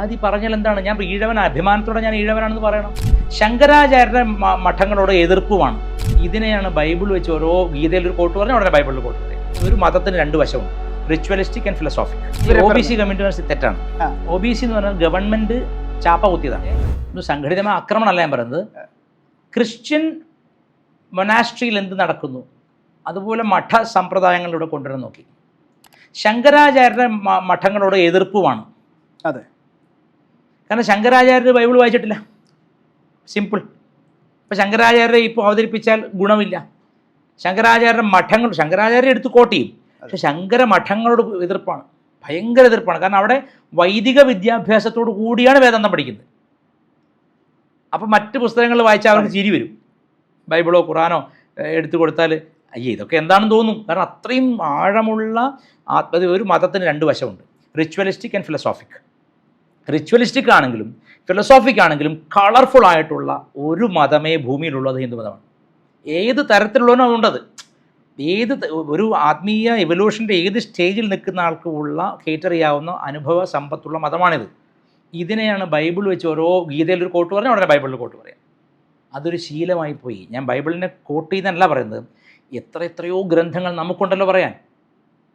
അത് ഈ പറഞ്ഞാൽ എന്താണ്? ഞാൻ ഈഴവനാണ്, അഭിമാനത്തോടെ ഞാൻ ഈഴവനാണെന്ന് പറയണം. ശങ്കരാചാര്യരുടെ മഠങ്ങളോട് എതിർപ്പുമാണ്. ഇതിനെയാണ് ബൈബിൾ വെച്ച് ഓരോ ഗീതയിൽ ഒരു കോട്ട് പറഞ്ഞാൽ ഉടനെ ബൈബിളിൽ കോട്ട് പറയും. ഒരു മതത്തിന് രണ്ട് വശമുണ്ട്, റിച്വലിസ്റ്റിക് ആൻഡ് ഫിലോസോഫിക്. OBC കമ്മ്യൂണിറ്റി തെറ്റാണ്. OBC എന്ന് പറഞ്ഞാൽ ഗവൺമെന്റ് ചാപ്പ കുത്തിയതാണ്. ഒരു സംഘടിതമായ ആക്രമണമല്ല ഞാൻ പറയുന്നത്. ക്രിസ്ത്യൻ മൊനാസ്ട്രിയിൽ എന്ത് നടക്കുന്നു അതുപോലെ മഠ സമ്പ്രദായങ്ങളിലൂടെ കൊണ്ടുവരാൻ നോക്കി. ശങ്കരാചാര്യരുടെ മഠങ്ങളോട് എതിർപ്പുമാണ്. അതെ, കാരണം ശങ്കരാചാര്യർ ബൈബിൾ വായിച്ചിട്ടില്ല. സിമ്പിൾ. ഇപ്പോൾ ശങ്കരാചാര്യരെ ഇപ്പോൾ അവതരിപ്പിച്ചാൽ ഗുണമില്ല. ശങ്കരാചാര്യ എടുത്ത് കോട്ട് ചെയ്യും. പക്ഷെ ശങ്കര മഠങ്ങളോട് എതിർപ്പാണ്, ഭയങ്കര എതിർപ്പാണ്. കാരണം അവിടെ വൈദിക വിദ്യാഭ്യാസത്തോടു കൂടിയാണ് വേദാന്തം പഠിക്കുന്നത്. അപ്പം മറ്റ് പുസ്തകങ്ങൾ വായിച്ചാൽ അവർക്ക് ചിരി വരും. ബൈബിളോ ഖുറാനോ എടുത്തു കൊടുത്താൽ അയ്യേ ഇതൊക്കെ എന്താണെന്ന് തോന്നും. കാരണം അത്രയും ആഴമുള്ള ഒരു മതത്തിന് രണ്ട് വശമുണ്ട്, റിച്വലിസ്റ്റിക് ആൻഡ് ഫിലോസോഫിക്. റിച്വലിസ്റ്റിക് ആണെങ്കിലും ഫിലോസോഫിക് ആണെങ്കിലും കളർഫുൾ ആയിട്ടുള്ള ഒരു മതമേ ഭൂമിയിലുള്ളത് ഹിന്ദു മതമാണ്. ഏത് തരത്തിലുള്ളവനും അതുണ്ടത്. ഒരു ആത്മീയ എവല്യൂഷൻ്റെ ഏത് സ്റ്റേജിൽ നിൽക്കുന്ന ആൾക്കും ഉള്ള കേറ്റർ ചെയ്യാവുന്ന അനുഭവ സമ്പത്തുള്ള മതമാണിത്. ഇതിനെയാണ് ബൈബിൾ വെച്ച് ഓരോ ഗീതയിൽ ഒരു കോട്ട് പറഞ്ഞാൽ ഉടനെ ബൈബിളിൽ കോട്ട് പറയാം. അതൊരു ശീലമായി പോയി. ഞാൻ ബൈബിളിനെ കോട്ട് ചെയ്യുന്നതല്ല പറയുന്നത്, എത്രയോ ഗ്രന്ഥങ്ങൾ നമുക്കുണ്ടല്ലോ പറയാൻ.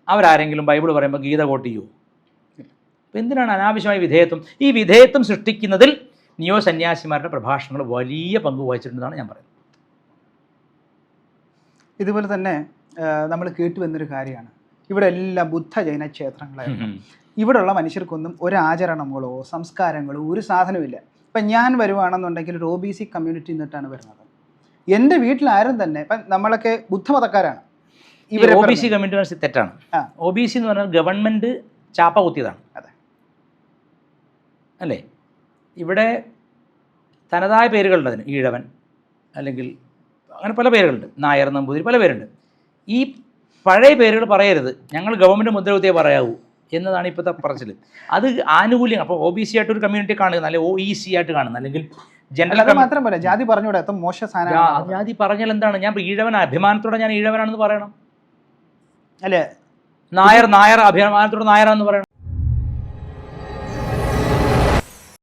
അവരാരെങ്കിലും ബൈബിൾ പറയുമ്പോൾ ഗീത കോട്ട് ചെയ്യുമോ? അപ്പോൾ എന്തിനാണ് അനാവശ്യമായ വിധേയത്വം? ഈ വിധേയത്വം സൃഷ്ടിക്കുന്നതിൽ നിയോ സന്യാസിമാരുടെ പ്രഭാഷണങ്ങൾ വലിയ പങ്ക് വഹിച്ചിട്ടുണ്ടെന്നാണ് ഞാൻ പറയുന്നത്. ഇതുപോലെ തന്നെ നമ്മൾ കേട്ടുവന്നൊരു കാര്യമാണ്, ഇവിടെ എല്ലാം ബുദ്ധ ജൈന ക്ഷേത്രങ്ങളായിരുന്നു. ഇവിടെയുള്ള മനുഷ്യർക്കൊന്നും ഒരു ആചരണങ്ങളോ സംസ്കാരങ്ങളോ ഒരു സാധനമില്ല. ഇപ്പം ഞാൻ വരുവാണെന്നുണ്ടെങ്കിൽ ഒരു OBC കമ്മ്യൂണിറ്റി നിന്നിട്ടാണ് വരുന്നത്. എൻ്റെ വീട്ടിലാരും തന്നെ ഇപ്പം നമ്മളൊക്കെ ബുദ്ധമതക്കാരാണ്. OBC കമ്മ്യൂണിറ്റി തെറ്റാണ്. OBC എന്ന് പറഞ്ഞാൽ ഗവൺമെൻറ് ചാപ്പ കുത്തിയതാണ്. അതെ അല്ലേ? ഇവിടെ തനതായ പേരുകളുണ്ട് അതിന്. ഈഴവൻ അല്ലെങ്കിൽ അങ്ങനെ പല പേരുകളുണ്ട്, നായർ, നമ്പൂതിരി, പല പേരുണ്ട്. ഈ പഴയ പേരുകൾ പറയരുത്, ഞങ്ങൾ ഗവൺമെൻറ് മുദ്ര കുത്തിയേ പറയാവൂ എന്നതാണ് ഇപ്പോഴത്തെ പറച്ചിൽ. അത് ആനുകൂല്യം. അപ്പോൾ OBC ആയിട്ടൊരു കമ്മ്യൂണിറ്റി കാണുന്ന, അല്ലെങ്കിൽ OEC ആയിട്ട് കാണുന്ന, അല്ലെങ്കിൽ ജനറൽ മാത്രമല്ല ജാതി പറഞ്ഞൂടെ, മോശ സാധനം. ജാതി പറഞ്ഞാൽ എന്താണ്? ഞാൻ ഈഴവനാണ്, അഭിമാനത്തോടെ ഞാൻ ഈഴവനാണെന്ന് പറയണം. അല്ലേ? നായർ അഭിമാനത്തോടെ നായരാണെന്ന് പറയണം.